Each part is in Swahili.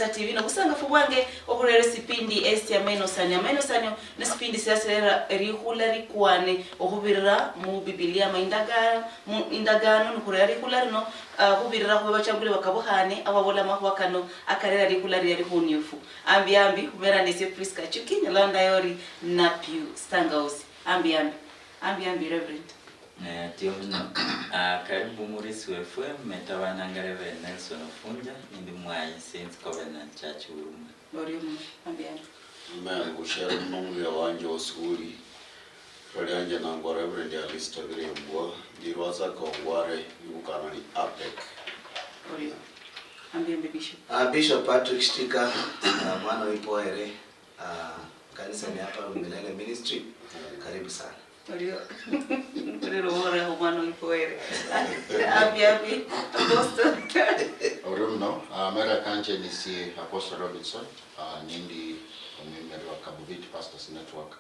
Nyota TV na kusanga fubwange okurere sipindi esti Amenosanio. Amenosanio na sipindi siyaselera erihulari kwane okubirira mu Biblia indagano nukurere rihulari no kubirira kuba bachambule bakabuhane ababola mahwakano akarera rihulari yari hunyofu. Ambi kubera nese Prisca Achuki nyalanda yori na piu stangausi. Ambi Reverend. Tiomno karibu murisi wefu metawana ngareve Nelson Ofunja ndi mwayi Saints Covenant Church Uruma. Oriumu ambi. Gushara mungu ya wanje osuri. Radianja nango Reverend ya lista vile mbwa. Jirwaza kongware yukana ni APEC. Oriumu. Ambi Bishop. Bishop Patrick Stika mwana wipo ere kanisa ni hapa Milele Ministry. Karibu sana. Oriumu. Mwana humano ipoere. Ambi Apostle. Oriumu no. Mera kanje nisi Apostle Robinson. Nindi umimeri wa Kabuviti Pastors Network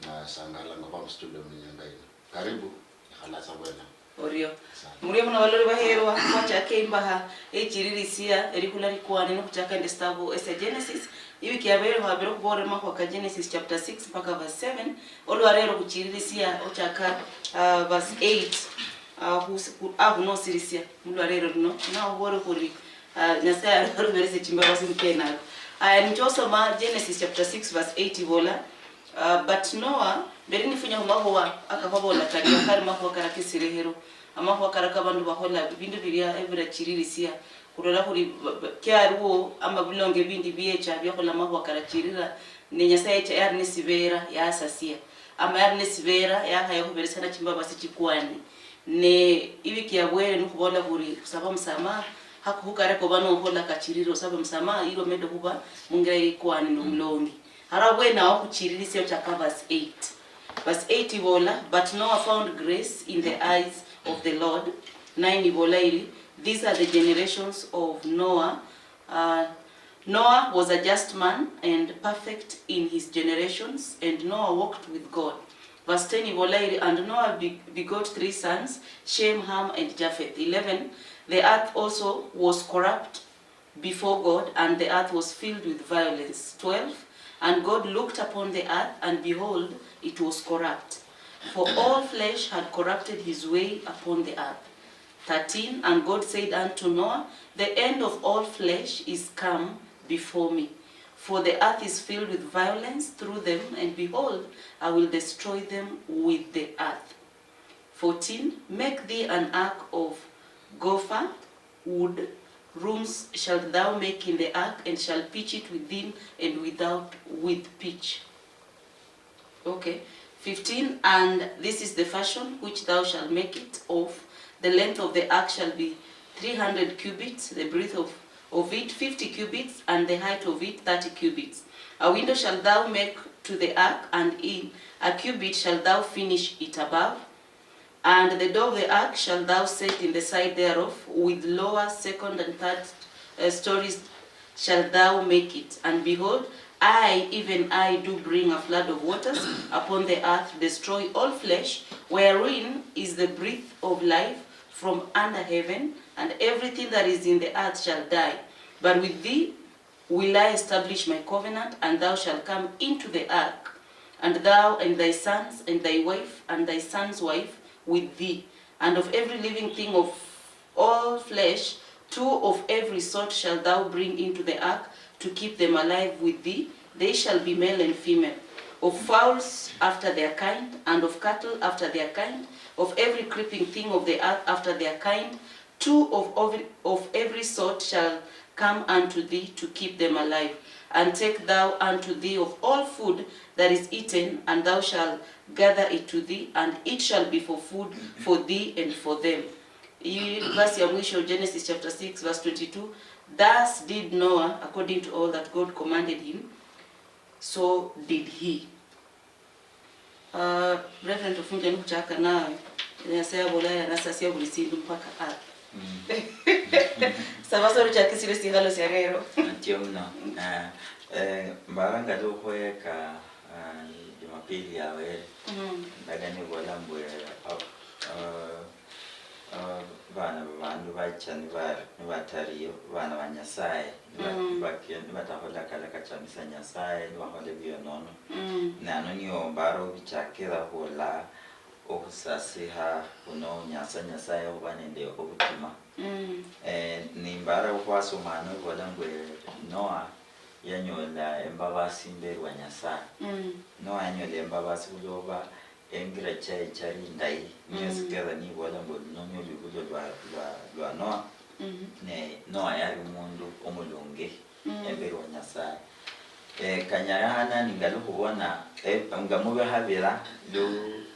na sangala ngopam studio mnyangaini. Karibu halasa bwena. Orio. Muri muna walori baherwa kwacha keimbaha echiririsia erikulari kwane no kuchaka ndestabo esa Genesis ibi kiabero habero kubore mako ka Genesis chapter 6 mpaka verse 7 olwarero kuchiririsia ochaka verse 8 no sirisia mulwarero no na ubore kuri nyasaya roberese chimba wasimkena nichosoma Genesis chapter 6 verse 8 bola but Noah berini funya humahowa akababola kali akari mako karakisirehero amako karakabandu bahola bindu biria evira chiririsia kurola kuri kyaruo ama bulonge bindi biecha byakola mako karakirira nenyasa cha yarne sivera ya asasia ama yarne sivera ya haya kuberesana chimba basi chikwani ne ibiki yabwere nukubola kuri kusaba msama hakukare ko bano hola kachiriro saba msama iro medo kuba mungira ikwani no mlongi harabwe na wakuchiririsia cha verse 8. Verse 8 ibola, but Noah found grace in the eyes of the Lord. 9 ibola ili, these are the generations of Noah. Noah was a just man and perfect in his generations, and Noah walked with God. Verse 10 ibola ili, and Noah begot 3 sons, Shem, Ham, and Japheth. 11, the earth also was corrupt before God, and the earth was filled with violence. 12, and God looked upon the earth, and behold, it was corrupt, for all flesh had corrupted his way upon the earth. 13, and God said unto Noah, the end of all flesh is come before me, for the earth is filled with violence through them, and behold, I will destroy them with the earth. 14, make thee an ark of gopher wood. Rooms shalt thou make in the ark, and shall pitch it within and without with pitch. Okay. 15, and this is the fashion which thou shalt make it of. The length of the ark shall be 300 cubits, the breadth of it 50 cubits, and the height of it 30 cubits. A window shalt thou make to the ark, and in a cubit shalt thou finish it above. And the door of the ark shall thou set in the side thereof, with lower, second, and third stories shall thou make it. And behold, I, even I, do bring a flood of waters upon the earth, destroy all flesh, wherein is the breath of life from under heaven, and everything that is in the earth shall die. But with thee will I establish my covenant, and thou shalt come into the ark, and thou and thy sons and thy wife and thy son's wife with thee, and of every living thing of all flesh, 2 of every sort shalt thou bring into the ark, to keep them alive with thee. They shall be male and female, of fowls after their kind, and of cattle after their kind, of every creeping thing of the earth after their kind. 2 of every sort shall come unto thee, to keep them alive. And take thou unto thee of all food that is eaten, and thou shalt gather it to thee, and it shall be for food for thee and for them. Verse ya mwisho, Genesis chapter 6 verse 22. Thus did Noah according to all that God commanded him, so did he. Reverend Ofunja nukuchaka nawe nasaya bolaya nasasia bulisindu mpaka ardhi. Sabaso ruchaki sile singalo siarero. Tiomno. Mbaranga do hoeka Jumapili yawe. Ndagani bola mbwe bana babandu bachani batariyo bana banyasaye batahola kala kachamisa nyasaye bahole byonono nano niyo mbaro bichakira hola okusasiha uno nyasaye obanende obutima ni mbara kwasomana bola ngwe Noah yanyola embabasi mberwa nyasaye Noah yanyola embabasi kuloba engira chari ndai nyesikera ni bola ngo nonyo libulo lwa Noah Noah yari umundu omulunge emberwa nyasaye kanyarana ningalo kubona ngamube habira do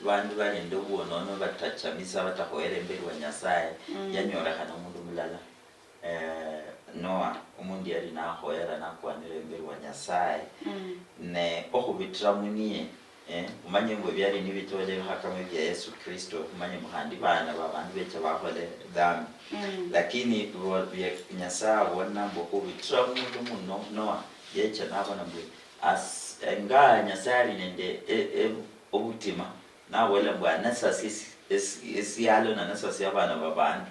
bandu balinde ubonono batachamisa batahoere emberwa nyasaye yanyora kana umundu mulala Noah umundu yari nahoera nakwanira emberwa nyasaye ne okubitira munie umanye ngo byari nibitole hakama bya Yesu Kristo umanye muhandi bana babandu becha bahole dhambi lakini bya nyasaye wona mboko bitira mundu muno Noah yecha nabona mbu as nga nyasaye nende obutima nawela bwana sasisi esiyalo na nasasi abana babandu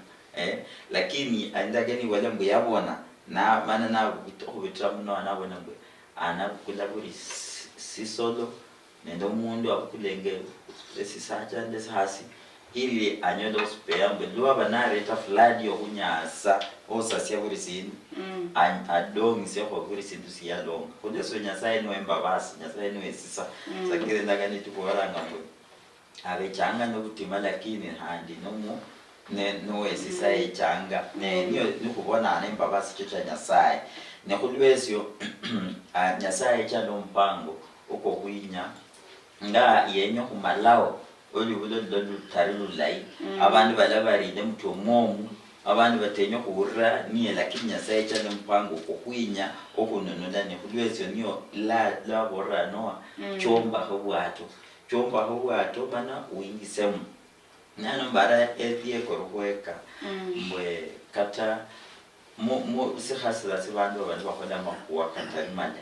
lakini andageni wala mbu yabona na mana na kubitira muno anabona mbu anakula buri sisolo nendo umundu akulenge esisacha ndesihasi ili anyola usipea mbu luwa banareta flood yokunyasa osasya buri sindu adongise kwa buri sindu siyalonga kuleso nyasaye niwe mbabasi nyasaye niwe sisa sakire ndagani tukuwaranga mbu abechanga nobutima lakini handi nomu nowe sisa echanga niyo nikubona ane mbabasi chicha nyasaye nekulwesyo nyasaye chalo mpango uko kuinya nga yenyo kumalao olibulo lutarilu lai abantu balabarinde mtu omomu abantu batenyo kuhura niye lakini nyasaye chalo mpango uko kuinya okununula nekulwesyo niyo la borra Noah chomba hobwato bana uingisemu nano mbara ethie korweka mbwe kata mo sihasira sibandu abantu bakola makuwa katarimane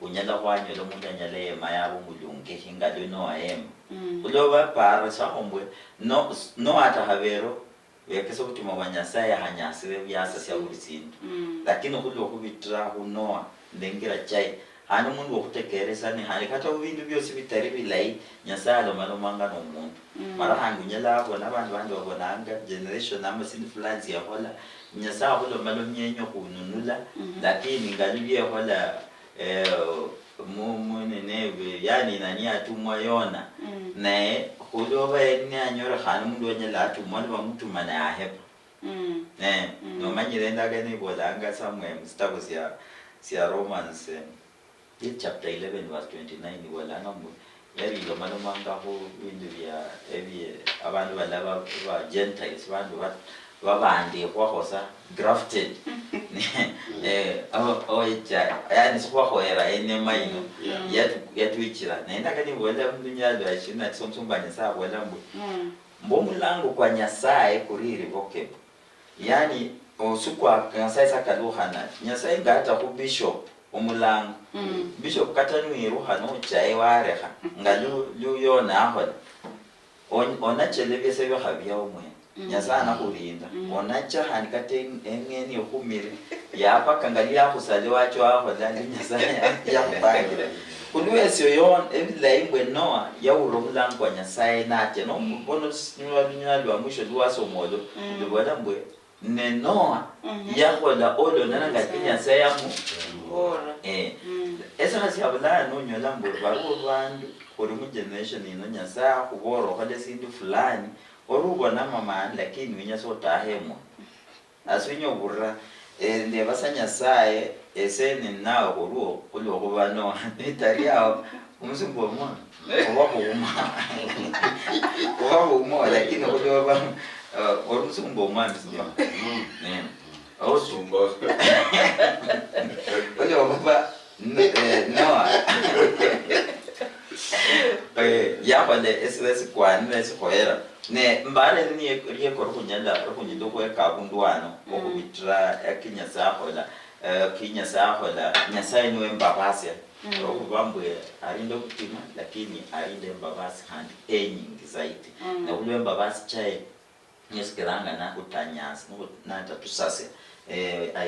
unyala kwanyola umuntu anyale mayabo mulunge ingalo Noah uloba para sahombwe no atahabero yekeso kutima wanyasaye hanyasire byasa sya bulisindu lakini kulo kubitra Noah ndengira chai hano mundu okutekereza ni hali kata ubindu byose bitari bilai nyasaye malomanga no muntu mara hangunyala abona abantu babonanga generation number sindu floods ya hola nyasaye kulo malomyenyo kununula lakini ngaliye hola nebe yani nani atumwa yona nae kuloba ene anyora hano mundu onyala atumwa ba mtu mana ahepa no manyire ndagane bolanga somewhere mstabo sia Romans chapter 11 verse 29 wala ngambo yari lo malomanga ho bindu bya abantu balaba ba gentiles bantu babandi kwahosa grafted yani sikwa hoera ene maino yatwichira naenda kani wala mdunyalo ashina tsomsombanya saa wala mbomulango kwa nyasaye kuriri boke yani osukwa nyasaye sakaluhana nyasaye ngata ku bishop umulango bishop katanu iruhano chae wareha ngalu yona ahola ona chelebese byo habya umwe nyasana kulinda onacha hanikate engeni okumire yapa kangalia kusaliwa cho ahola nyasaya yakubangira kulwesyo yon ebilaimbwe Noah yawuromulango kwa nyasaye nate no mbono nyalwa mwisho duwasomodo ndibona mbwe ne Noah yakola olo nanga nyasaye yamu ora esa hasi abula no nyola mbwe baro bandu kuri mu generation ino nyasaye kuboro kale sindu fulani orubona mama lakini winyaso tahemo aswinyo burra nde basanya sae esene nawo kulo kubano italiao umuzimbo mwa oba lakini kulo ba orumuzimbo mwa mzima Ausumba. kulo baba no ya pale SS kwani lesikoera ne mbale ni yekoro kunyanda kunyido kwa kabundwano okubitra akinya sahola kinya sahola nyasaye niwe mbabasi okubambwe arindo kutima lakini arinde mbabasi handi enyingi zaidi na ule mbabasi chae nyesikiranga nakutanyasa nata tusase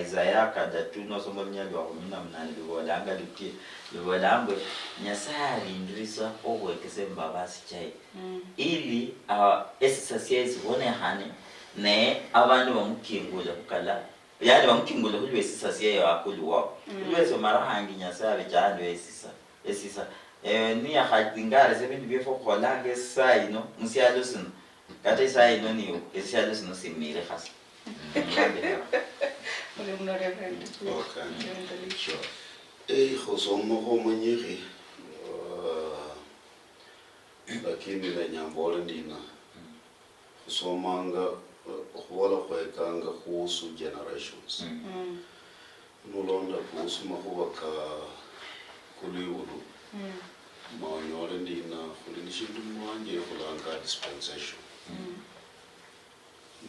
Isaiah kada tuno somo nyalo kumina mnani libolanga lipi libolambo nyasari ndrisa okwekese mbabasi chai ili esisasiye zibone hane ne abantu bamukingula kukala yani bamukingula kuli esisasiye yakulu wako lweso marahangi nyasari jando esisa ni ya hadingare sebindi befo kolanga sayino musiyalo sino kata sayino niyo esiyalo sino simire khasa Khosoma go manyegi lakini la nyambole ndina khosomanga khwala khwekanga khusu generations nolonda khusuma khubaka kuliulu manyole ndina khulinishindu mwanje khulanga dispensation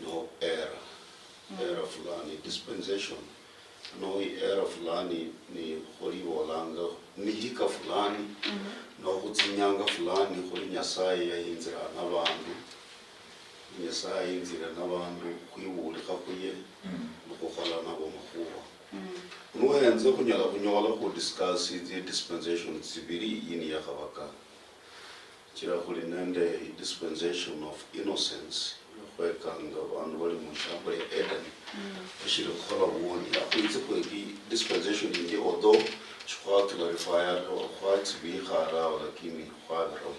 no era fulani dispensation no era fulani ni kholi bolanga ni hika fulani no kutsinyanga fulani kholi nyasaye yahinzira nabantu nyasaye inzira nabantu kwiwulika kuye nokukhola nabo makhuwa nuwenze kunyala kunyola ku discuss the dispensation zibiri yini yakhabaka kira khuli nende dispensation of innocence kwekanga abantu bali mu shamba ya Eden bashira khola woni akwitse kweki dispensation indi although chwa clarifier or quite be khara lakini khadra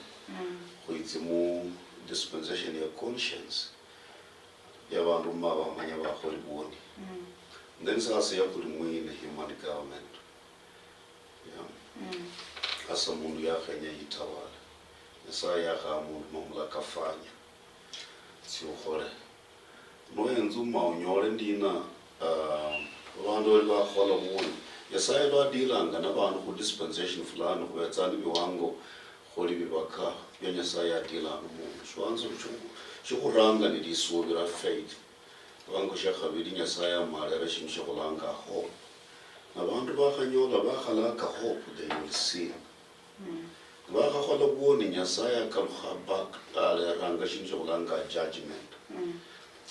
kwitse mu dispensation ya conscience ya bantu maba manya ba kholi woni then sasa ya kuli mwine human government asa mundu ya khanya itawala asa ya khamu mamlaka fanya siukhole noyenza umawunyole ndina abantu bakhola wona yasaye lwadilanga nabantu ku dispensation fulani khubetsani biwango kholi bibaka bya nyasaye adilanga umuntu shwanzo shikhuranga nilisubira faith wango shakhabili nyasaye amalera shindu shikhulanga hope nabantu bakhanyola bakhalaka hope they will see bakakhola kuwoni nyasaye akalukha back aleranga shindu shikhulanga judgment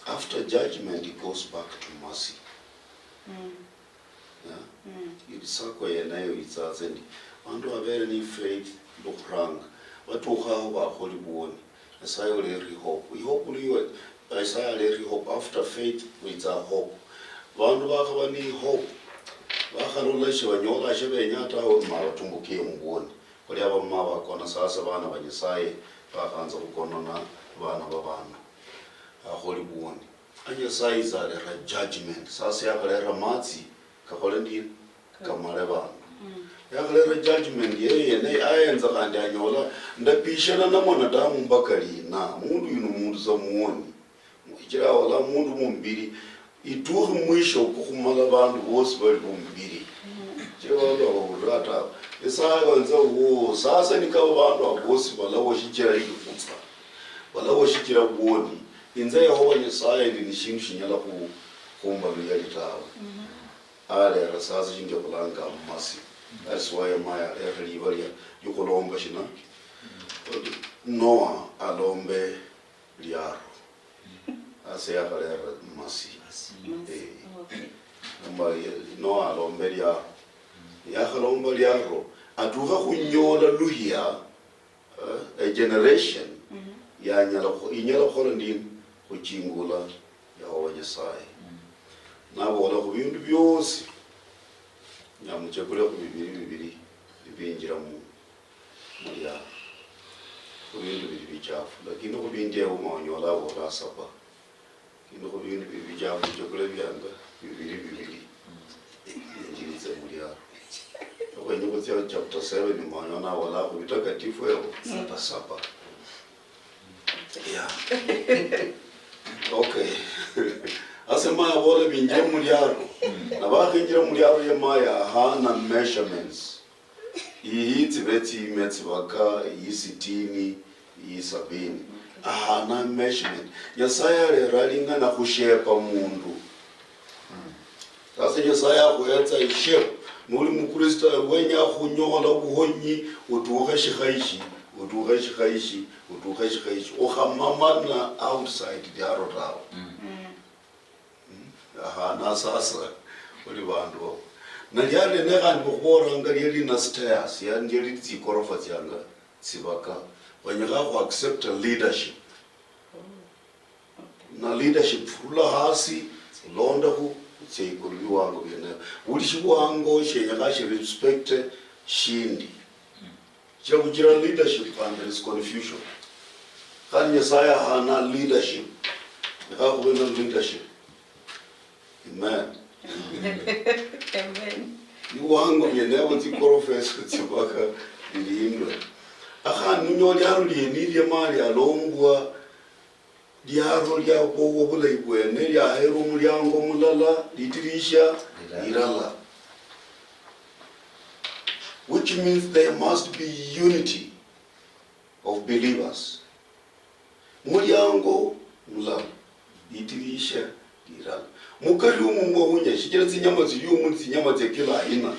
after judgment it goes back to mercy ilisako yenayo itsatse ndi bantu abere ni faith lokuranga batukhaho bakholi buwoni nyasaye uleri hope ihope liyo Isaiah leri hope after faith with a hope bantu bakhaba ni hope bakharola shibanyola shibenyata ho mabatumbukiye muboni kuli aba mama bakona sasa bana banyisaye bakhanza kukonona bana babana akholi buwoni anyasaye zalera judgment sasa yakalera matsi kakhole ndi kamale bana yakalera judgment yene ayenza kandi anyola ndapishana na mwanadamu mbakali na mundu yuno mundu za muoni mukira wala mundu mumbiri ituhu mwisho kukhumala bantu bose bali mumbiri chewalo urata esaka wenza wo sasa nikabo bantu abosi balawo shikira ikufutsa balawo shikira kuoni inza Yehova nyasaye ndi nishindu shinyala ku kumba liyalitawa ale rasasa shinge kulanga masi that's why maya erivalia yukolomba shina Noah alombe liaro ase yakalera masi Noah alombe liaro yakhalomba liaro atuka kunyola luhya a generation inyala khola ndini kuchingula Yehova nyasaye nabola ku bintu byose nyamuchekule ku bibiri bibinjira mu ya ku bintu bibiri bichafu lakini ku bindi yo maonyola bola sapa kino ku bintu bibiri bichafu chekule byanga bibiri injirize mu ya kwenye kutia chapter 7 ni maonyola wala ku bitakatifu yo sapa yeah okay asema wala binjira mu yaro nabakhinjira mu yaro yemaya hana measurements ihiti beti metsi baka yisitini yisabini hana measurement yasaya ralinga na kushepa mundu sasa yasaya kuyatsa ishape muri mu Kristo wenya khunyola buhonyi utuha shikhaishi tukaishi uhamamana outside diaro tao na sasa uli bandu na lyale nekani bukora ngali na stairs yani ngeli tsikorofa tsanga tsibaka wanyaka ku accept leadership na leadership fula hasi londa ku tsikoli wango bene uli shiwango shenyaka shi respect shindi chakujira leadership and there is confusion kanya saya hana leadership nekakubena leadership. Amen. Amen. Ni wango yenewo nzikorofeso tsibaka lilindwe akhanu nyolyaro lyeni lyemali alombwa lyaro lyabowo bulayi bwene lyahera omulyango mulala litirisha lirala, which means there must be unity of believers. Mulyango mulala litirisha lirala mukali umumwahunya shikira tsinyama zili umuntu tsinyama tsekila ina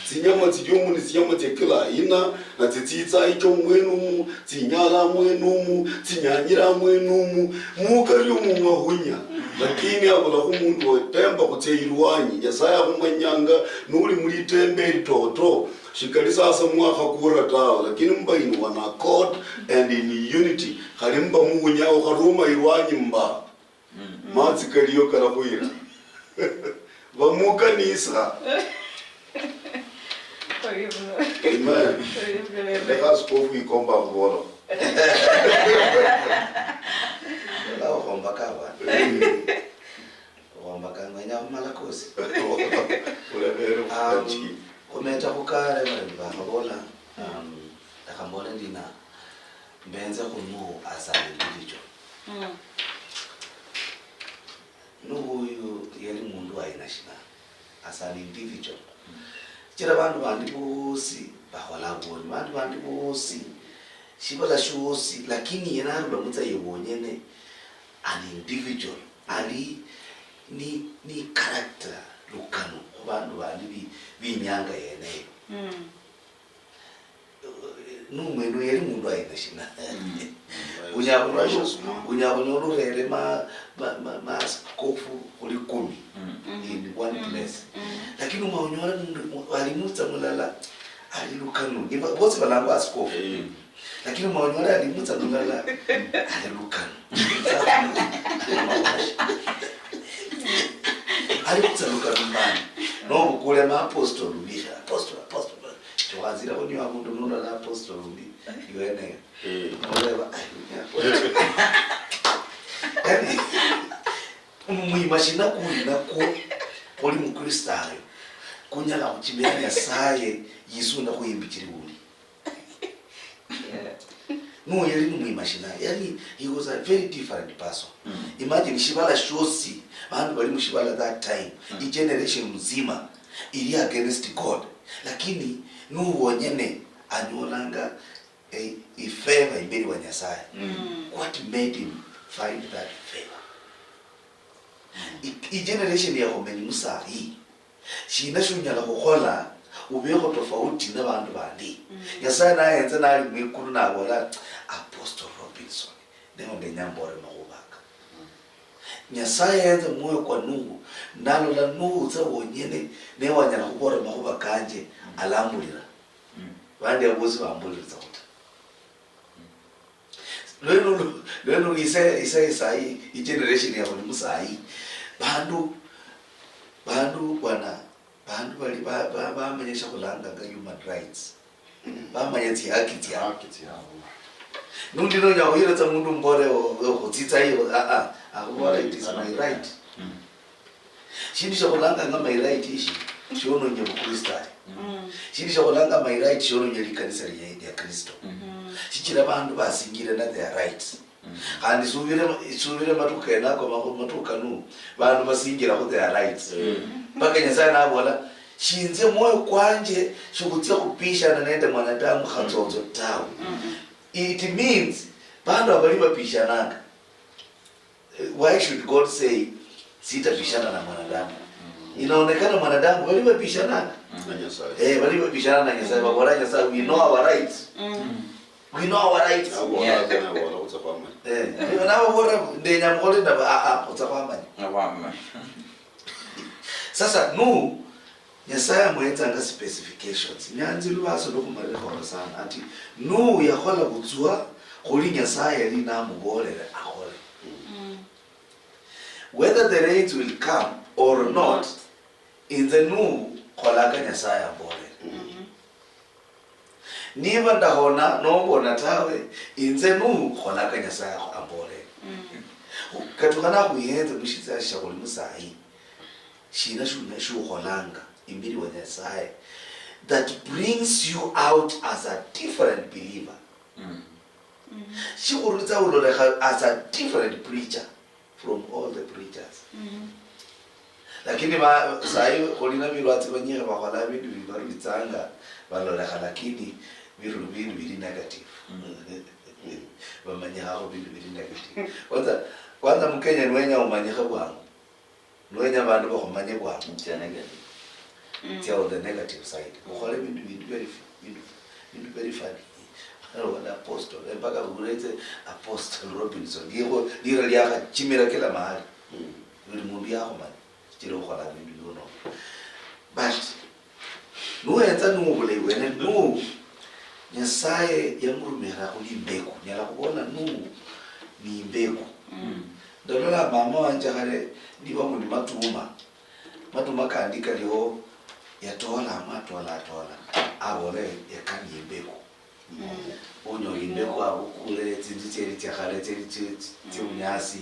tsinyama zili umuntu tsinyama tsekila ina na tsitsitsa icho mwenu tsinyala mwenu tsinyanyira mwenu mukali umumwahunya lakini abula kumuntu otemba kutseirwanyi yasaya kumanyanga nuli muri tembe litoto shikali sasa mwaka kura tawo lakini mbaini wana accord and in unity khalimba muhunya okharuma irwanyi mba mazi kaliyo karahuira bamukanisa. Amen. Leka skofu ikomba kubolo lao komba kawa komba kanganya malakosi kometa kukare bakabona takambona ndina mbenza kunu asali ndicho nuyu yeli mundu aina shina asali individual chira bantu bandi bosi bahola boni bantu bandi bosi shibala shosi lakini yena bamutsa yebonyene an individual ali ni character lukano kubantu bandi binyanga yene numwenu yeli mundu aina shina unyabona rere ma skofu kuli 10 in one place lakini umaonyora alimutsa mulala alilukano bose balango askofu lakini umaonyora alimutsa mulala alilukano alimutsa lukano mbani no kule ma apostle bisha apostle tuwazira boni wa mundu nuna na apostle ndi yene olewa yani umuyimashina kuri nako oli mukristayo kunyala kuchimenya nyasaye yisunda kuyimbikira buli no yali umuyimashina yani he was a very different person. Imagine shibala shosi bantu bali mushibala that time i generation mzima ili against God lakini nuwonyene anyolanga a favor imberi wa nyasaye. What made him find that favor? I generation ya homeni musa hii shina shunyala kukhola ubeko tofauti na bantu bandi nyasaye na yenza nali mwikuru na wala Apostle Robinson nende nyambore makubaka nyasaye yenza moyo kwa Nuhu nalo la Nuhu za wonyene ne wanyala kubora makubaka kanje alamulira bandi abuzi bambulira zakuta lwenu isa i generation ya homeni musa hii bandu bali bamenyesha kulanga nga human rights bamanyetsi haki yabo nundi no nyawo yira tsa mundu mbore otsitsa iyo akubona it is my right shindi shokulanga nga my right ishi shono nye bukristari shindi shokulanga my right shono nye likanisa ya Kristo shichira bandu basingire na their rights kandi suvire matukena ko matukanu bandu basingira ko their rights mpaka nyasaye nabola shinze moyo kwanje shukutsia kupisha na nende mwanadamu khatsozo tawo. It means bandu abali bapisha nanga. Why should God say sita pishana na mwanadamu? Inaonekana mwanadamu bali bapisha nanga na nyasaye bali bapisha na nyasaye babora nyasaye we know our rights we know our rights. Yeah, then I want to come. Now what they nyam kole na utakwama. Awama. Sasa no Nyasaya mwetanga specifications. Nyanzi luwaso dokumarele kwa sana ati no yakola kutsua kuli Nyasaya li na mugolele akole. Whether the rains will come or not, in the no kolaka Nyasaya mbole. Niba ndahona nombo natawe in the no kolaka Nyasaya ambole. Katukana kuyenza mushiza shakoli musahi. Shina shu holanga imbiri wa Nyasaya that brings you out as a different believer. She will as a different preacher from all the preachers. Lakini sahi kolina bilwati banyera bakola bintu bibaru bitanga baloleka lakini biru biri negative. Bamanya hapo biri negative. Kwanza Mkenya nwenya umanyeka bwangu. Nwenya bantu bakomanye bwangu negative. Tell the negative side. Ukole bintu very funny. Wana apostle, mpaka urete Apostle Robinson. Dira liaka chimira kila mahali. Ulimwambia hapo man. Chiro kwa la bintu no. But nuenza nubule wene nu Nyasaye yamurumira kuli mbegu. Nyala kubona nu ni mbegu. Dolola mama wanje kale ndiba muri matuma kandika liho yatola abole yakani mbegu. Unyo imbegu abukule tinditeri tyakale tyunyasi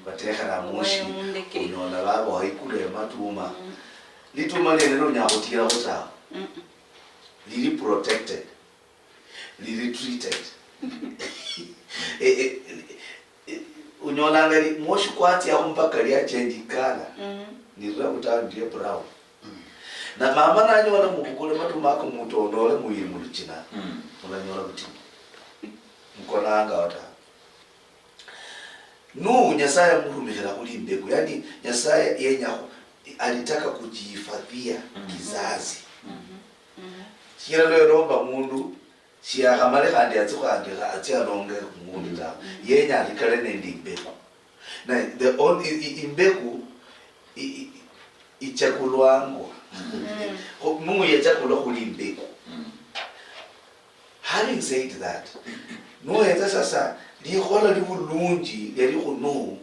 batekala moshi unyola babo haikule matuma lituma lelo nyakutira kuta lili protected lili treated unyola ngali moshi kwati yakumpaka lya change color nirira kuta ndiye brown na mama nanyo wala mukukule matuma ko mutondole muyiri muluchina unanyola kuti mkonanga wata Nyasaya murumira kuli mbegu yani Nyasaya yenya alitaka kujihifadhia kizazi kila leo romba mundu siya kamale kandi atsukandira atsialonge mundu ta yenya alikale nende mbegu na the only imbegu ichakulwango Mungu yachakulwa kuli mbegu. Having said that, nuenza sasa likhola libulunji yaliko no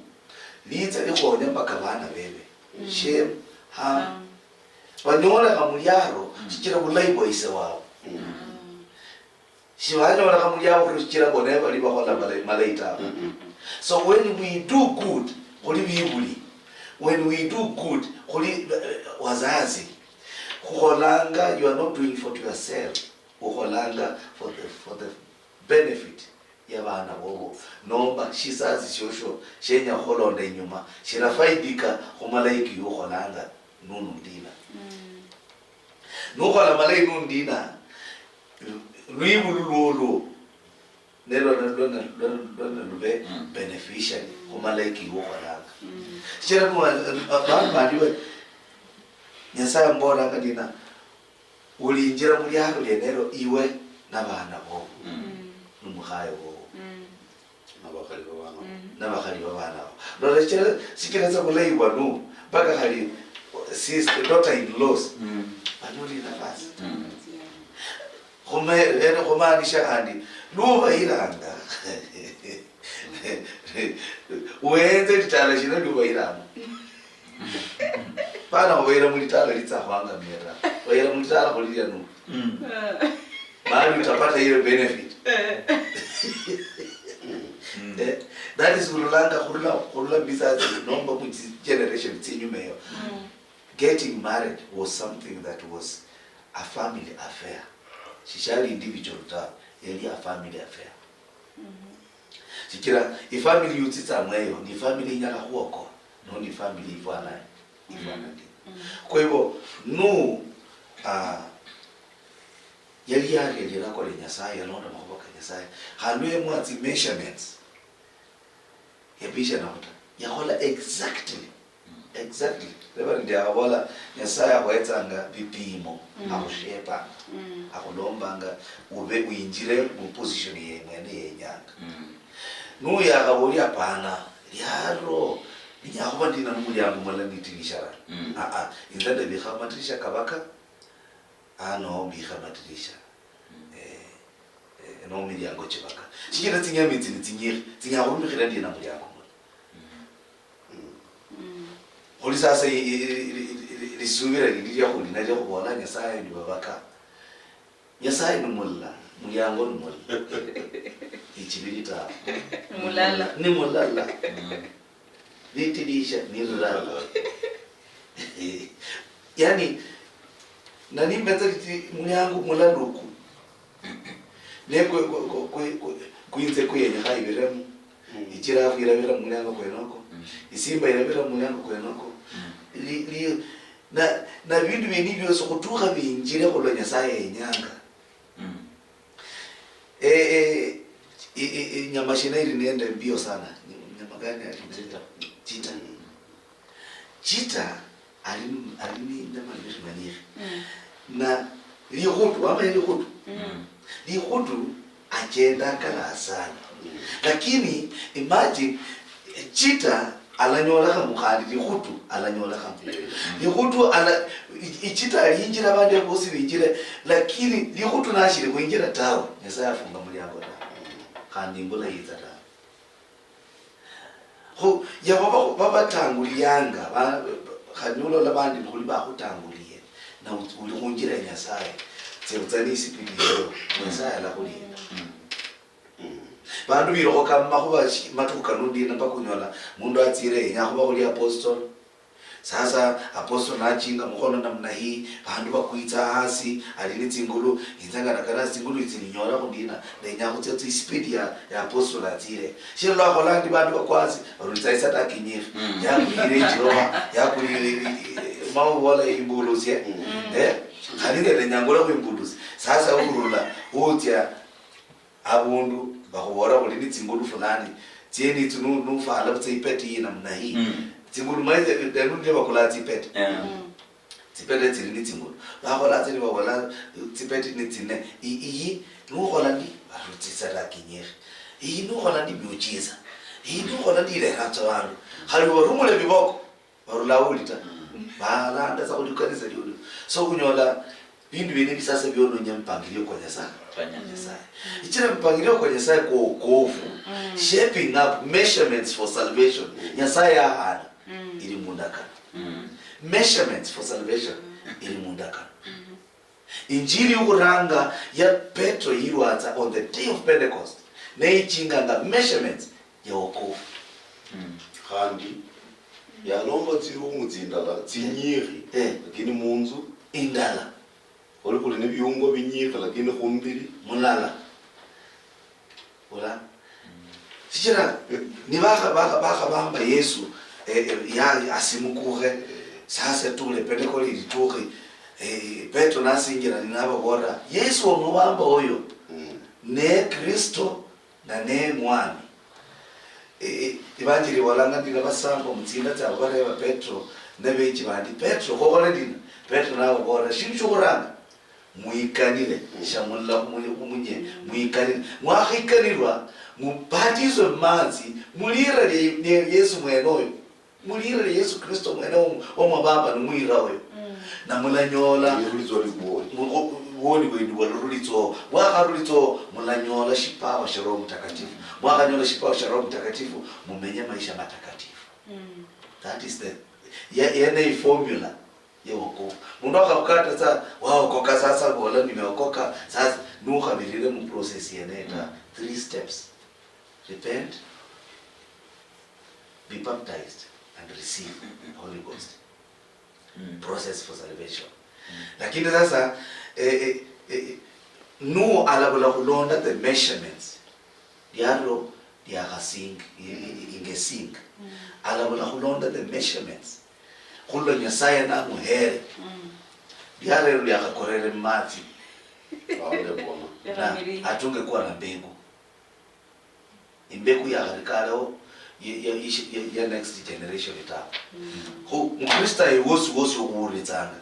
litsa likhonya mpaka bana bebe shame ha banyola kamulyaro chikira bulayi bwaise wabo shibanyola kamulyaro chikira boneba libakhola malaita. So when we do good kholi bibuli, when we do good kholi wazazi kholanga, you are not doing for yourself, ukholanga for the benefit ya bana bobo nomba shisazi shosho shenya kholonda inyuma shirafaidika khumalaiki ukholanga nunu ndina nukhola malaiki nunu ndina lwibululolo nelo lube beneficiary khumalaiki ukholanga shira bandi Nyasaya mbona kadina ulinjira muri hano lenero iwe nabana bo numukhayo bo nabakali babana lo chera sikireza kuleiwa no baka hali sister daughter in laws anoli nafasi khoma nisha andi luba ilanga uenze litala shina luba ilanga Pana wera mulitala litsahwanga mera. Wera mulitala kulilia no. Mali utapata ile benefit. That is kulanga kulula bizazi nomba mu generation tsinyumeyo. Getting married was something that was a family affair. Shishali individual ta yali a family affair. Sikira if family yutitsa mweyo ni family nyala huoko no ni family ivana. Kwa hivyo yali yake lirako le Nyasaye alonda makoboka Nyasaye halwe mwati measurements ya bisha na uta yakola exactly exactly leba ndiyabola Nyasaye akwetsanga bipimo akushepa akulombanga ube uyinjire mu position yemene yenyanga nuya akaboli apana yaro inyakuba ndina n'umuryango mala nitirisha inzande bikhamatirisha kabaka ano bikhamatirisha no miryango chibaka chikira tsinyamizi nitinyiri tinyakurumikira ndina muryango oli sasa lisubira lilya kulina lya kubona Nyasaye ndi babaka Nyasaye numulla mulyango numulla ichibirita mulala ni mulala litilisha ni lala yani nani mbeta mulyango mulaluku neko kuinze kuyenya haibiremu ichirafu irabira mulyango kwenoko isimba irabira mulyango kwenoko na bintu bini byose kutuka binjire ko Nyasaye yenyanga nyama shina ili niende mbio sana nyama gani alimzeta chita alini nyama nishimani na lihudu ama lihudu agenda kala sana lakini imagine chita alanyola kamukandi lihudu alanyola kamukandi lihudu ichita alinjira bande bosi binjire lakini lihudu nashire kuinjira tawo Nyasaye afunga mulyango da kandi mbona yizata ho ya baba tanguliyanga khanulo labandi nguli ba kutanguliye na uli kunjira Nyasaye tsebutani sipiliyo Nyasaye la kulinda bandu biro kama kuba matuka nundi na pakunyola mundu atsire nyakuba kuli apostle sasa apostle nachinga mukono namna hii bandu bakuita hasi alini tsingulu inzanga nakana tsingulu itsininyora kundina na nyakutse speed ya apostle atsire shiro la holandi bandu bakwazi barutsaisa takinyiri yakuri jiroba yakuri mau wala imbulusi khalinde le nyangola ku imbulusi sasa urula utya abundu bakubora kuli tsingulu fulani tieni tunu nufala butseipeti namna hii tsingulu maize ndio bakula tsipeti tsipeti tsini tsingulu bakhola tsini bakhola tsipeti ni tsine iyi nukhola ndi barutsisa takinyiri iyi nukhola ndi byuchiza iyi nukhola ndi le hatsa bandu khali barumule biboko barulaulita balanda za kulikanisa lyo so kunyola bindu bine bisasa byono nyampangilio kwa Nyasaye ichira mpangilio kwa Nyasaye kwa wokovu shaping up measurements for salvation Nyasaye ahana ili mundaka measurements for salvation ili mundaka injili uranga ya Petro yirwatsa on the day of Pentecost na ichinga nga measurements ya wokovu kandi yalomba tsiro mudzindala tsinyiri lakini munzu indala oli kuli ne byungo binyiri lakini khumbiri mulala ola sichira ni baka bamba Yesu ya asimukure sasa tule Pentecost lituke Petro nasingira ninaba bora Yesu omubamba oyo ne Kristo na ne mwani ibanjiri walanga ndina basambo mutsinda tsaba bareba Petro nebechi bandi Petro kokole ndina Petro nawo bora shintu chokuranga muikanile shamulla kumunye muikanile mwahikanirwa mubatizo manzi mulira Yesu mwenoyo mulira Yesu Kristo mwenoyo omababa numwira oyo na mulanyola yulizo liboni woni wendu walurulitso wakarulitso mulanyola shipawa sha Roho Mtakatifu mwakanyola shipawa sha Roho Mtakatifu mumenye maisha matakatifu that is the yene formula ya wokovu mundu akakata sasa waokoka sasa bola nimeokoka sasa nukabilile mu process yeneta 3 steps repent be baptized and receive Holy Ghost process for salvation lakini sasa no alabula kulonda the measurements yaro yakasing ingesing alabula kulonda the measurements kullo Nyasaye na muhere yaro yakakorere mati ande bona atunge kuwa na mbegu imbegu ya harikalo ya next generation ita mukristo wosi ukuritsana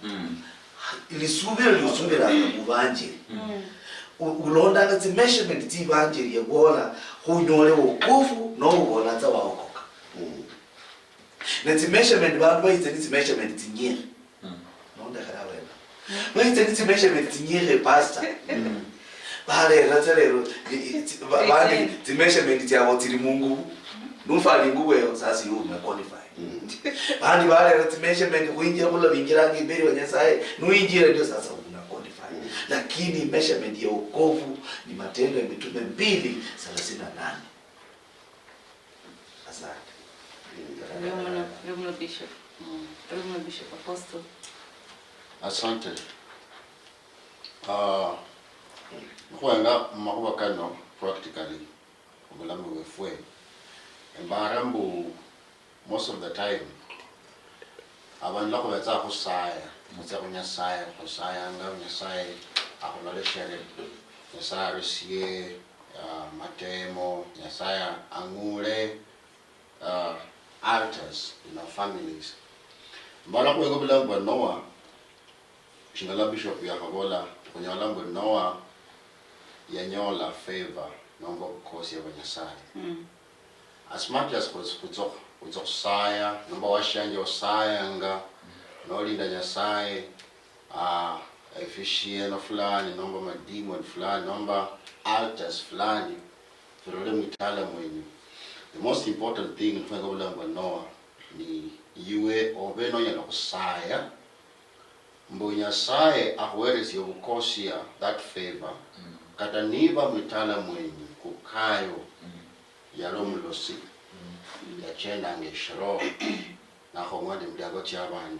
ilisubira mubanje ulonda nga measurement ti banje yebona hunyole wokufu no ubona tsa waokoka neti measurement bantu bayitse measurement tinyere nonda karawe bayitse measurement tinyere pastor bare ratselero bani ti measurement ti abo tiri mungu nufali nguwe sasa yu me qualify bani bare ti measurement kuinjira kula bingira ngibiri wanyasaye nuinjira ndio sasa una qualify lakini measurement ya wokovu ni Matendo ya Mitume 2:38. Asante. Bishop Apostle. Asante. Kwanga makuba kano practically umulamu wefwe. Embarambu most of the time abantu lako betsa go saya motsa go nyasaya go saya nga nyasaya a go le shere nyasaya resie matemo nyasaya angule altars in our families mbala ko go bilangwa Noah shingala bishop ya kabola kunyala ngo Noah yanyola favor nombo kosi ya nyasaya as much as kuzo saya nomba washanje osaya nga nolinda nyasaye efficient fulani nomba mademon fulani nomba altars fulani firole mitala mwenyu. The most important thing in fanga Noah ni iwe obeno ya kusaya mbo nyasaye ahweresi yobukosia that favor kataniba mitala mwenyu kukayo yalomulosi yachenda ngeshro na khongwade mdago chabani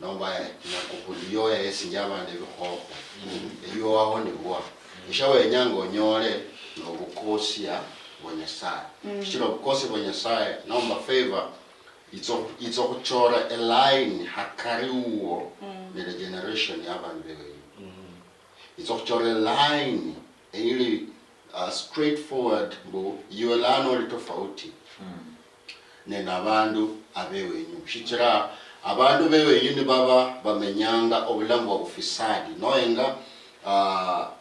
nomba nakukuliyo yesinjabande bikho iyo wabone bwa ishawe nyango nyole nobukosia bonyasaya shiro bukosi bonyasaya nomba favor it's okuchora a line hakariwo the generation yabantu bewe it's okuchora a line ili straightforward bo yolano litofauti nena abantu abewenyu shichira abantu bewenyu ni baba bamenyanga obulambo obufisadi noyenga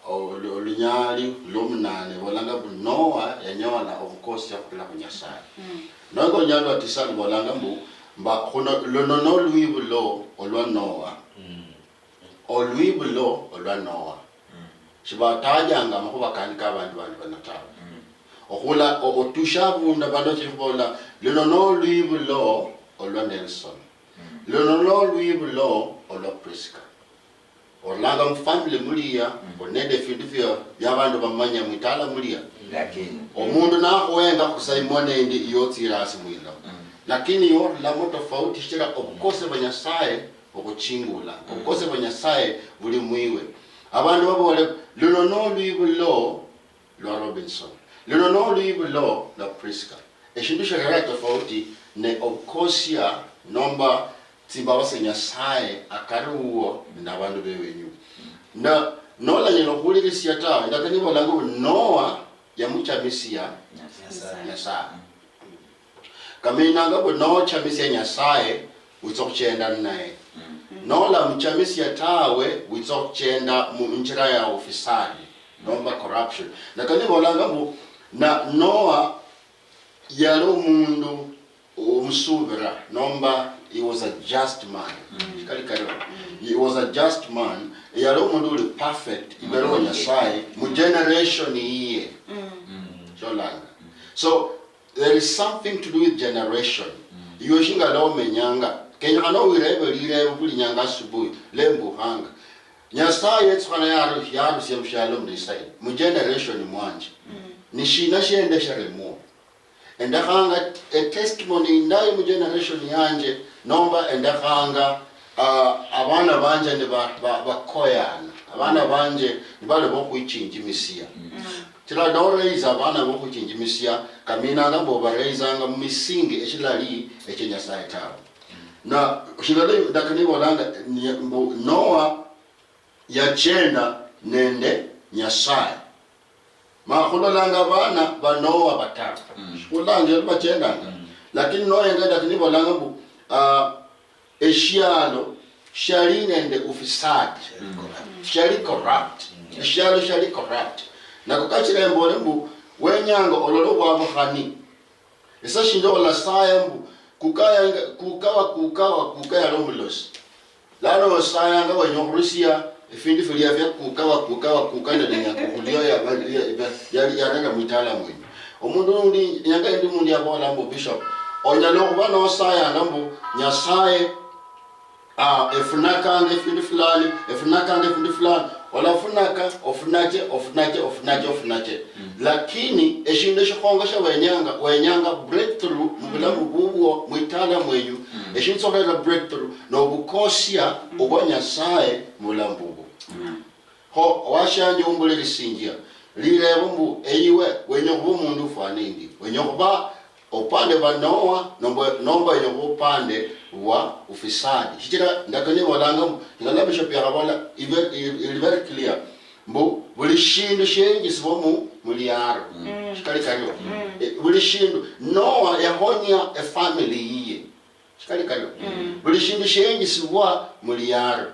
olunyali lomnane bolanga Noah yanyola obukosi yakula kunyasaya noko nyalo atisali bolanga mba khono lonono luibulo olwa Noah olwibulo olwa Noah shibatajanga makuba kanika abantu banataba okula otushabunda bando chibola lonono luibulo olwa Nelson lonono luibulo olwa Prisca olanga mfamily mulia bonede findifio yabantu bamanya mwitala mulia lakini omundu nakuwenga kusaimone ndi yotsirasi mwila lakini yo la moto tofauti shira obukose banyasaye okuchingula obukose banyasaye buli mwiwe abantu babole lunono luibulo lwa Robinson lunono luibulo la Prisca eshindu shira tofauti ne obukosia nomba timbawase nyasaye akaruwo nabantu bewenyu na nola nyelo kulirisia ta ndakani bolango Noah ya muchamisia nyasaye kamina ngabo no chamisia nyasaye witsokuchenda naye nola muchamisia tawe witsokuchenda mu njira ya ofisadi nomba corruption ndakani bolango na Noah yalo mundu umsubira nomba he was a just man. He was a just man. Yalo mundu uli perfect. Ibero nyasai mu generation iye. So there is something to do with generation. Yoshinga lawo menyanga. Kenya ano wirebe lirebe kuli nyanga subuhi lembu hanga. Nyasai etswana yaro siyamshalo mdisai. Mu generation mwanje. Nishina shiende sharemo. Endakanga a testimony ndayo mu generation yanje nomba endakanga abana banje ne bakoyana abana banje nibale bokuichinja misia tira doreiza abana bokuichinja misia kamina ngabo bareizanga mu misingi eshilali ekinyasaye tawo na shilale ndakani bolanga Noah yachenda nende nyasaye makhulolanga bana banowa batatu kulanje bachendanga lakini noyenga lakini bolanga mbu eshialo shali nende ufisadi shali corrupt eshialo shali corrupt nakukachira embole mbu wenyanga ololo bwabukhani esa shindo la sayambu kukaya lomulosi lano sayanga wenyorusia ifindi filia vya kukana nenya kukulio ya ranga mwitala mwenye omundu ndi nyanga ndi mundi yabola mbu bishop onyalo kuba no sayanga mbu nyasaye efunaka ifindi fulani wala ofunake lakini eshindo shikhongo sha wenyanga breakthrough mubulamu bubwo mwitala mwenyu eshintsokera breakthrough no bukosia obonyasaye mubulamu bubwo ho washanje umbuleli sinjia lirebo mbu eyiwe wenyo kuba umundu ufanindi wenyo kuba opande banowa nomba yenyo kupande wa ufisadi shikira ndakani walanga ngala bishop yakabala very clear mbu buli shindu shengi sibomu muliyaro shikali kaliyo buli shindu Noah yahonya a family yiye shikali kaliyo buli shindu shengi sibwa muliyaro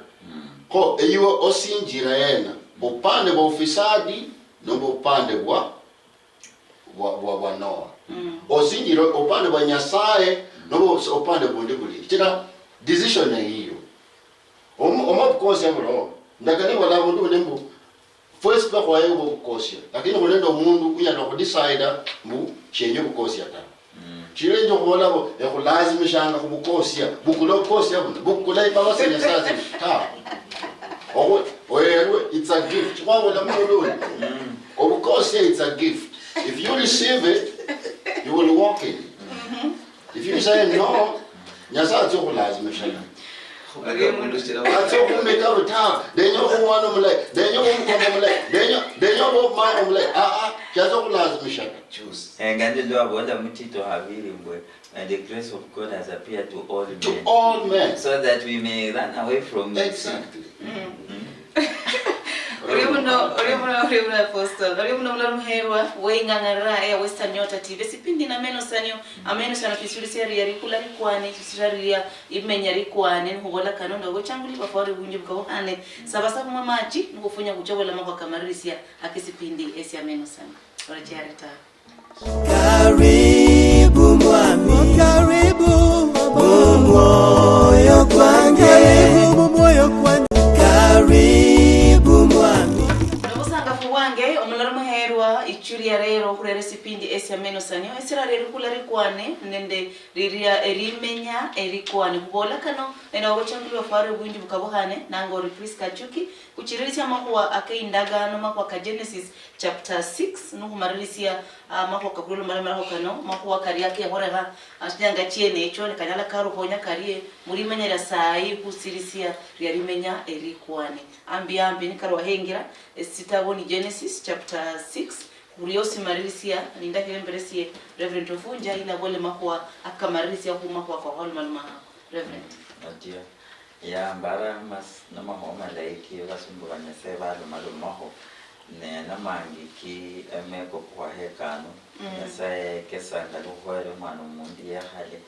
ko eyiwe osinjira yena upande wa ufisadi nomba upande wa Noah osinjira upande wa nyasaye nomba upande bundi buli shikira decision hiyo omabukosi abulo ndakani wala mundu nembu first pa kwa yebo bukosi lakini kulendo mundu uyana ku decide mbu chenye bukosi ata chile njo kubola bo ekulazimishanga ku bukosi bukulo bukosi abulo bukula ibaba senya sasa ha owerwe it's a gift kwabola mundu obukosi it's a gift if you receive it you will walk in if you say no nyasa atsokulazimishanga atsokumeka ruta denyo kumwana mulai denyo kumkoma mulai denyo bomama mulai kyazokulazimisha choose ngande ndo abonda mutito habiri mbwe and the grace of God has appeared to all men so that we may run away from exactly Oribuno apostle oribuno mulamuherwa weingangara ya Western Nyota TV sipindi na Amenosanio kisulisia rikula rikwane kisiraria imenya rikwane nhogola kanonda go changuli bafore bunje bukahane sabasa kuma machi ngufunya kuchobola makwa kamarisia akisipindi esi Amenosanio orajarita karibu mwami karibu moyo kwange moyo kwange karibu mwami nobusanga fuwange omularo muherwa ichuria rero kurere sipindi esi Amenosanio esira rero kulari kwane nende riria erimenya erikwane kubola kano ena ogochangulwa faru bunji bukabuhane nango Prisca Achuki kuchirisia makuwa akaindagano makuwa ka Genesis chapter 6 nukumarilisia makuwa kakulo mara kano makuwa kari yake horega ashnyanga chiene echo nekanyala karu honya karie murimenya sai kusirisia riarimenya erikwane ambi nikarwa hengira sitaboni Genesis chapter 6 kuriosi marilisia ninda hilemberesie Reverend Ofunja ila bole makuwa akamarisia kumakwa kwa holmalma Reverend atia ya mbara mas namahoma laiki basumbu banyaseba malumaho ne namangiki emeko kwa hekano yasaye kesanga luhwere mwana mundi ya hale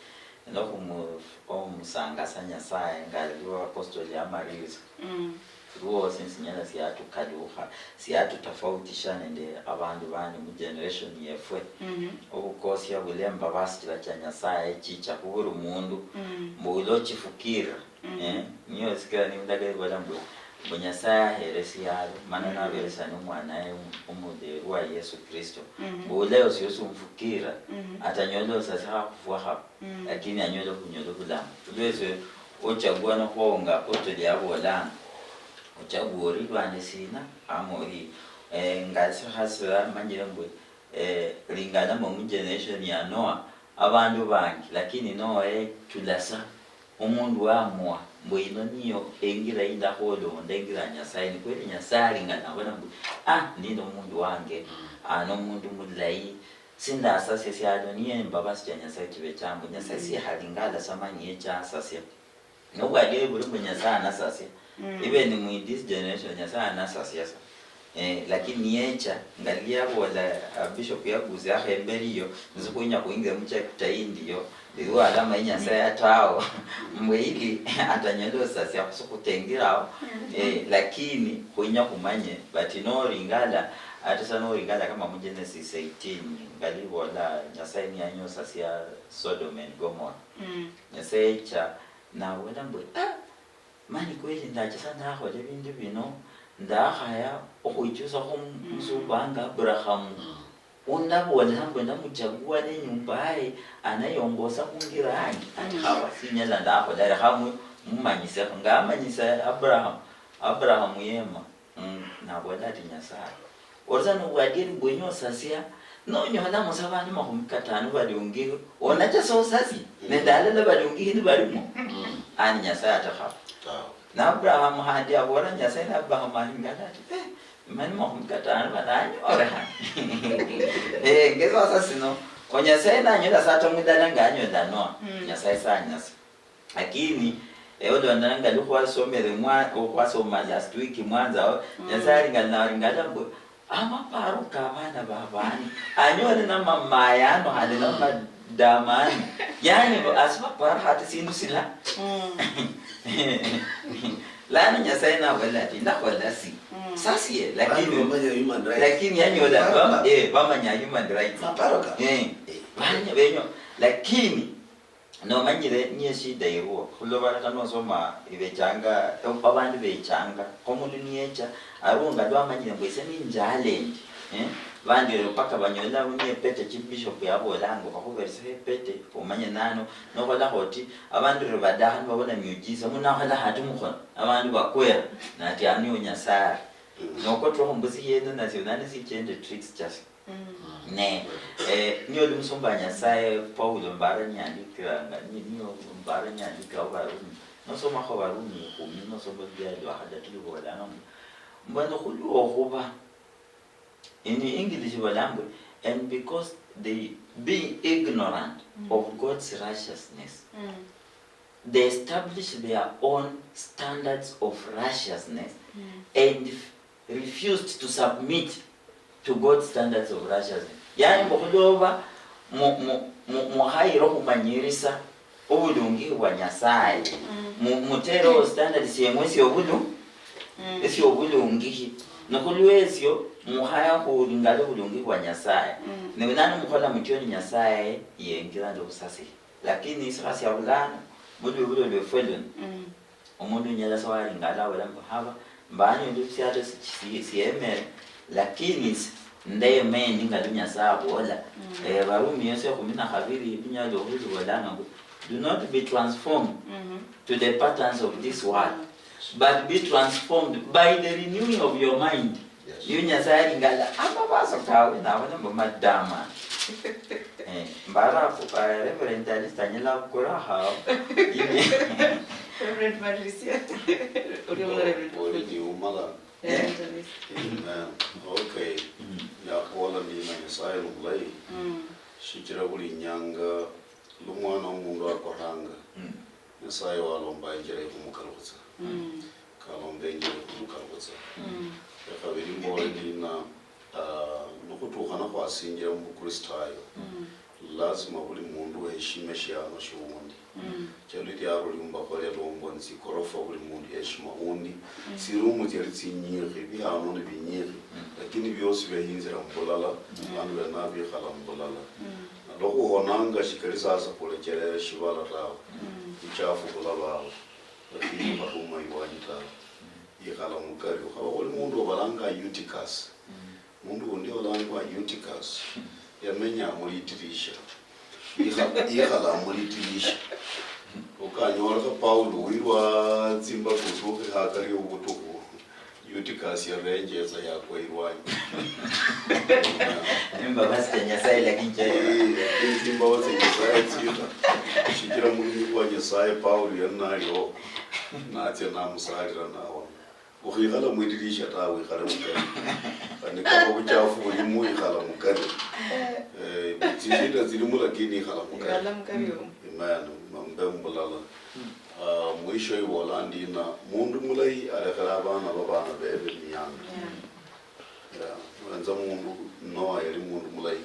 nokumu omusanga sanyasaye ngaliwa apostoli ya Marius ruo sinsinyana siyatu kaluha siyatu tofautisha nende abantu bani mu generation yefwe obukosi yabulemba basitira chanyasaye chicha kubura mundu mbulo chifukira niyo sikira ni ndagere balambo Bunyasaya heresi yalo mana na veresa n'umwana umude wa Yesu Kristo bole osiyosu mfukira atanyolo sasa kufuwa hapo lakini anyolo kunyolo kulamu tulweze ochagua no honga otoli yabolana ochaguri bane sina amori ngasa hasira manjira mbwe lingana mu generation ya Noah abantu bangi lakini Noah tulasa umundu wamwa mbwino niyo engira inda holo ndengira nyasaye ni kweli nyasaye ngana bona mbu ndino umundu wange no mundu mudlai sinda asase syalo niye mbabasi ya nyasaye tibe chambo nyasaye si halingala samani echa asase no bwage buri munyasaye nasase even in this generation nyasaye nasase yasa lakini yecha ngalia wala bishop yaguze ahemberiyo nzikunya kuinga mcha kutaindiyo liwa alama Nyasaye atao mwili atanyendo sasa kusukutengirao lakini kunya kumanye batinori ngala atasano ingala kama mu Genesis 18 ngalibo la Nyasaye ni anyo sasa Sodom and Gomorrah Nyasaye cha na wala mbwe mani kweli ndacha sana aho le bintu bino ndahaya okuichusa kumzubanga Abraham unabona hambo ndamuchagua ne nyumbaye anayongoza kungirani hawa sinyala ndaho dare hamwe mumanyisa ngamanyisa Abraham yema na wala Nyasaye Orzano wadiri bwenyo sasia no nyola musabani mahumkatanu baliungi onacha so sasi nendala la baliungi ni balimo ani Nyasaye atakha na Abraham hadi abora Nyasaye na Abraham ngala mani mahumkatanu bananyo oraha ngezo sasi no Nyasaye na nyola sata mudala nganyo dano Nyasaye sanyasa lakini ndo ndanga lukwa somere mwa kwa soma last week mwanza Nyasaye ngala mbo amaparo kabana babani anyone na mama yano hade na madamani yani asmaparo hati sindu sila lana Nyasaye na wala tinda wala si sasi lakini yani wala bamanya human rights maparo ka banya benyo lakini no manyire nyeshi dairuo kulobara kano soma ibechanga abandi bechanga komuntu niyecha arunga ndo amanyire mbese ni njale bandi paka banyola unye pete chibishop yabo lango bakuberese pete umanye nano no kola hoti abandi rubadaha babona myujiza muna hala hatu mukho abandi bakwera nati ani unyasara no kotro mbuzi yeno nationali si change tricks just niyo lumsumba Nyasaye Paulo mbaranyandika niyo mbaranyandika obarumi no soma ko barumi kumi no soma byalo hada tulibolana mbano kuliwo kuba in English balambo and because they being ignorant of God's righteousness they establish their own standards of righteousness and refused to submit to God's standards of righteousness. Yani mbokudoba muhairo kumanyirisa obulungi bwa Nyasaye mutero standards yemwesi obulu esi obulungi nokulwezyo muhaya kulingala obulungi bwa Nyasaye nebana mukola mutyo Nyasaye yengira ndo busasi lakini isasi abulana bulo lefelo omuntu nyala sawali ngala wala mbahaba mbanyo ndo siyato siyemere lakini ndeye meni ngalunya sabo wala barumi yose kumina habiri binyalo huzu wadanga do not be transformed to the patterns of this world but be transformed by the renewing of your mind yunya sari ngala ababaso kawe na wana madama mbara ku reverend alistanyela kura hao Reverend Patricia Ori umala okay ya kola ni na Nyasaye lumlai shikira buli nyanga lumwana omundu akoranga Nyasaye walomba injere kumukalutsa kalomba injere kumukalutsa yakabiri mbole dina nokutukana kwasinjira mu Kristayo lazima buli mundu weheshime shano shuundi chaliti yaro limba kwale lombo nsi korofa buli mundu yeshima undi sirumu cyari tsinyiri bihano binyiri lakini byose behinzira mbolala bantu banabi khala mbolala loko honanga shikari sasa kulekerera shibala tawo ichafu kulaba lakini baruma iwajita yekhala mukari ukaba buli mundu balanga Eutychus mundu undi olangwa Eutychus yamenya mulitirisha yekhala mulitirisha ukanyora ka Paulo wirwa zimba kuzuke hakari ubutuku Eutychus ya rangers ya kwa irwani Nimba basi Nyasaye lakini zimba wose Nyasaye tsita shikira muri kwa Nyasaye Paulo yanariyo natya namusalira nawo ukikhala mwitirisha tawe khala mukari anikaba buchafu buri mu ikhala mukari zizida zilimu lakini ikhala mukari imana mbembulala mwisho iwolandi na mundu mulai alekala abana babana bebe miyanga wanza mundu Noa yali mundu mulai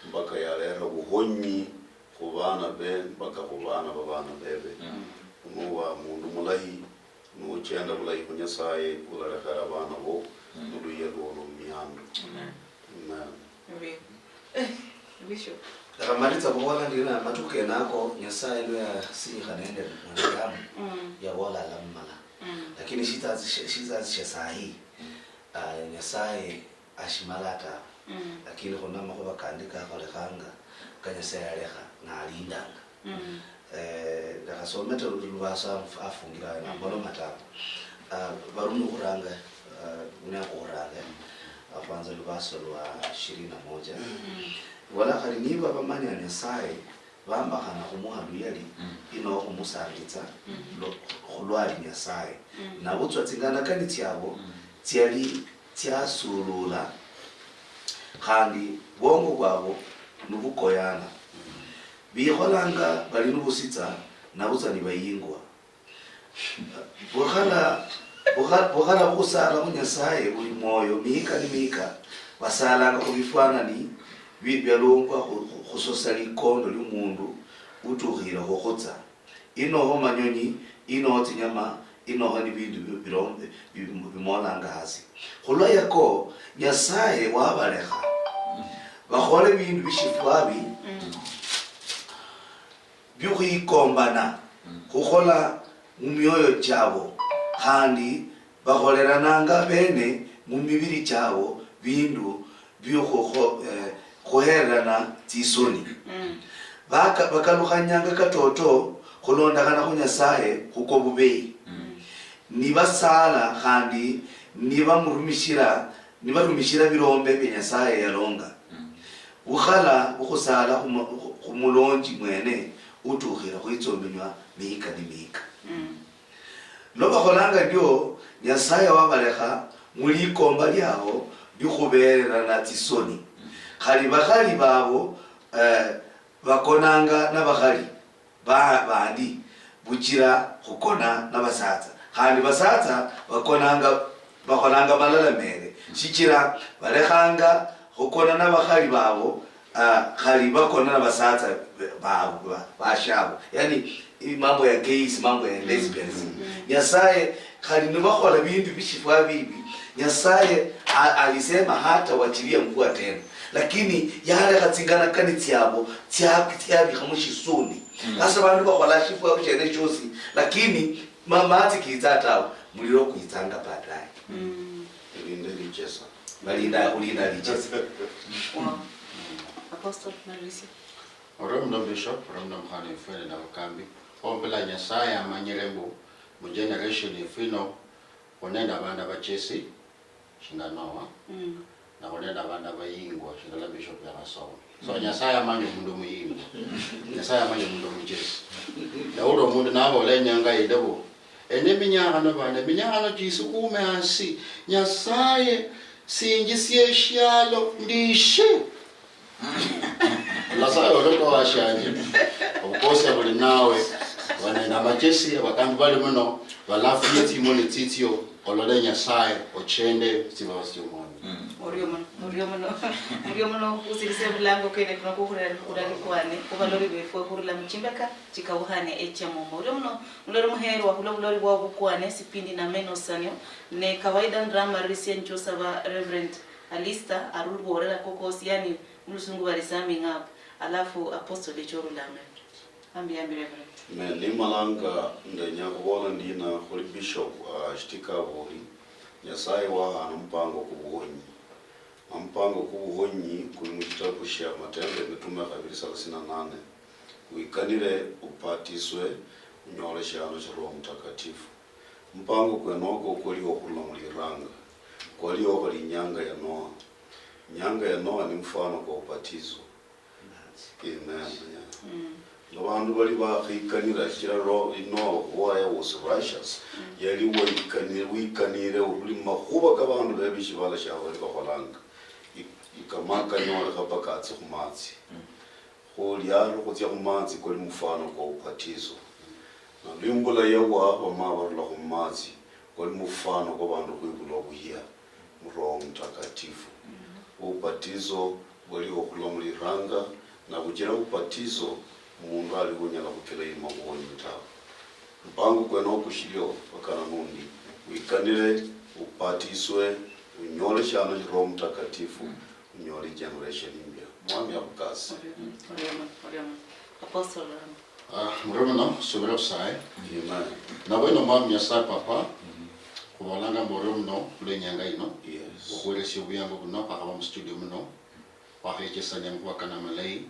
mpaka yalera buhonyi ku bana be mpaka ku bana babana bebe nuwa mundu mulai nuchenda bulai ku Nyasaye ularekara bana bo nudu yelolo myandu. Amen. Bishop Akamaliza kuwala ndina matuke nako Nyasaye lwe siha nende mwanadamu ya wala lamala. Lakini shitazi sahi Nyasaye ashimalata lakini kuna makuba kandika kolekanga Nyasaye aleha na alindanga. Dakasometa lubasa afungira na mbolo matapo. Barunu kuranga unakuranga kwanza lubasa lwa 21. Wala kaliniba bamani ya Nyasaye bamba kana kumuhandu yali ino kumusangitsa khulwali Nyasaye na butwa tingana kani tyabo tyali tyasulula kandi bongo bwabo nubukoyana bikholanga bali nubusitsa na butsani bayingwa bukhala kusala ku Nyasaye uli moyo mika basalanga kubifanani byalongwa khusosali kondo lyumundu utukhira khokotsa inoho manyonyi inoho tsinyama inoho ni bindu birombe bimolanga hasi khulwa yako Nyasaye wabalekha bakhole bindu bishifwabi byukhikombana khukhola mumyoyo chabo khandi bakholerananga bene mumibiri chabo bindu byukhokho koherana tisoni bakalukhanyanga katoto khulondakana ku Nyasaye khuko bubei nibasala khandi nibamurumishira birombe bya Nyasaye yalonga ukhala ukhusala khumulonji mwene utukhira khwitsominywa mika ni mika loba kholanga ndio Nyasaye wabalekha mulikomba lyao likhubererana tisoni khali bakhali babo bakonanga nabakhali bandi bukira khukona nabasatsa khali basatsa bakonanga malala mere shikira balekhanga khukona nabakhali babo khali bakona nabasatsa babo bashabo yani mambo ya gays mambo ya lesbians Nyasaye khali nibakhola bindu bishifwa bibi Nyasaye alisema hata wachilia mvua tena lakini yale katingana kani tyabo tyabi khamushisuni asa bandu bakhola shifwa kuchene chosi lakini mama atikizata muliro kuitanga baadaye Linda lichesa balinda lichesa Apostle Marisi Oromno Bishop Oromno Mkhane Fene na Wakambi Ompela Nyasaye amanyerembo mu generation ifino onenda abana bachesi shinga Noa na onenda abana bayingwa shinga la Bishop ya Masomo so Nyasaye amanye mundu muyingwa Nyasaye amanye mundu mujesi na uro mundu nabo lenyanga idebo ene minyana bana minyana jisu kume ansi Nyasaye sinjisiye shyalo ndishe Lasaye oloko washanje obukose buli nawe wanena bachesi abakambi bali muno balafu yeti mone titio olole Nyasaye ochende sibawasyo mwana Muriyo mano usilise bulango kene tunakukhurera kwane kubalori befwe khurula mchimbeka chikawuhane echamo muriyo mano mulori muherwa kulori bwa bukwane sipindi na Amenosanio ne kawaida drama recent Joseph Reverend Alista arulborera kokosi yani mulusungu balisami ngap alafu apostle chorulame ambi Reverend ni malanga ndenya kubola ndina khuli Bishop shtika boli Nyasaye wa anampango kubuhonyi ampango kubuhonyi kuli mu kitabu sha Matendo mitume 2:38 wikanire upatiswe unyole shano cha Roho Mtakatifu mpango kwenoko kuli okula muliranga kwali okali nyanga ya Noa. Nyanga ya Noa ni mfano kwa ubatizo. Amen. Abantu bali bakhikanira kira Roho Noa why was righteous yali wikanire uli makhuba kabantu bebishibala shabali bakholanga ikamaka nyora kapakatsi khumatsi kholialo khutya khumatsi kuli mfano kwa ubatizo na limbula yawa bama barula khumatsi kuli mfano kwa bantu kwibula buhya Roho Mtakatifu. Ubatizo wali okulomuliranga na kugira ubatizo umundu ali kunyala kukira imabonye tawe. Mpango kwena okushilyo bakana nundi wikanire ubatiswe unyole cyano Roho Mtakatifu unyole generation imbya. Mwami akukasi. Apostle Murumuna subira usai. Amen. Na weno mwami yasa papa kubalanga murumno kule nyanga ino. Yes. Wakuresi ubiyango kuno pakaba studio muno. Pakekesa nyangwa kana malai.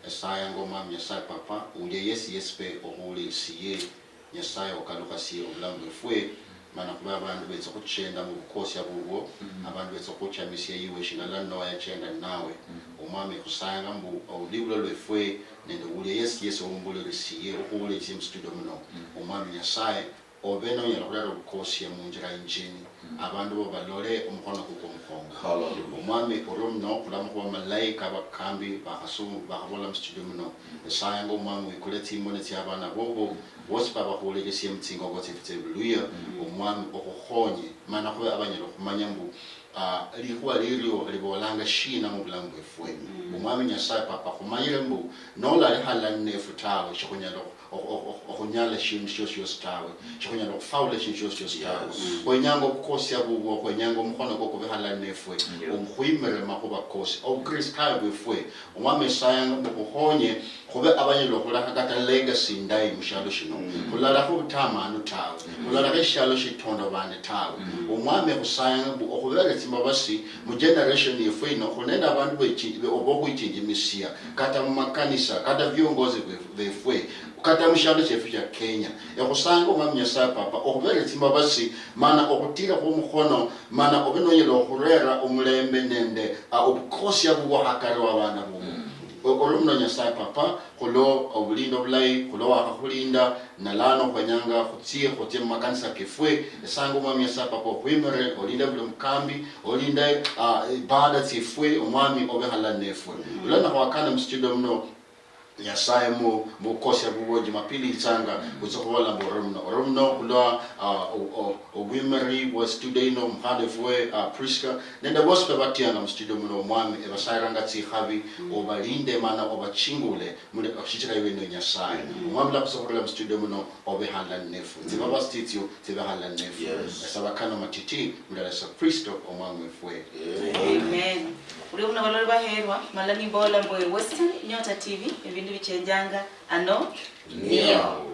Esaya ngo mwami yasa papa uje yespe ohuli siye nyasaye okaluka siye obulambu efwe mana kuba abantu betsa kuchenda mu bukosi abuwo abantu betsa kuchamisia yiwe shingala no yachenda nawe umwami kusanga mbu olibulo lwefwe nende ule yes ombulo lesiye okuule chim studio muno umwami nyasaye obeno nyala kulera bukosi ya munjira injini abantu bo balole umukono kuko mukongo Hallelujah. umwami oromno kulamu kwa malaika bakambi bakasumu bakabola studio muno esaya ngo umwami ikuleti imone cyabana bobo bose babahulegesiye mtsingo ngo tifiteluya umwami okuhonye mana kuba abanyelo kumanya mbu likuwa lilio libolanga shina mu bulambu efwe umwami nyasaye papa kumanyire mbu nola lihala nefu tawe chikunyalo okunyala shintu cyose tawe chikunyalo kufaula shintu cyose tawe kwenyango kukosi abuwo kwenyango mkono koko bihala nefwe umkhwimere makuba kosi o Chris kayo befwe umwami sayanga bukuhonye kube abanyelo kulaka kata legacy ndai mushalo shino kulala ku tamanu tawe kulala ke shalo shitondo bane tawe umwami kusayanga bu okubera timbabasi mu generation yefwe no kunenda abantu bechi obokuyichinje misia kata mu makanisa kata viongozi befwe kata mushalo chefu cha Kenya yakusanga umwami nyasaye papa okubera timbabasi mana okutira ku mukono mana obinonyelo okurera umulembe nende obukosi abuwa hakari wabana bubu orumno nyasaye papa kulo obulindo bulai kulo wakakulinda nalano kwanyanga kutie kote makanisa kefwe esango mwami nyasaye papa kwimere olinda buli mkambi olinda ibada tifwe umwami obehala nefwe ulana wakana mstudio mno nyasaye mu kosia buwo Jumapili tsanga kutsokola boromno kula wimeri was today no mhadefwe Prisca nenda waspe batianga mu studio muno mwami ebasayiranga tsihabi obalinde mana obachingule mule akhichika iwe no nyasaye mwami la kutsokola mu studio muno obehala nefu tibaba stitio tibehala nefu esabakana matiti mudala sa Prisca omwami fwe. Amen. Uri una valori baherwa malani bola mboe Western Nyota TV ebindu bichenjanga ano Neo.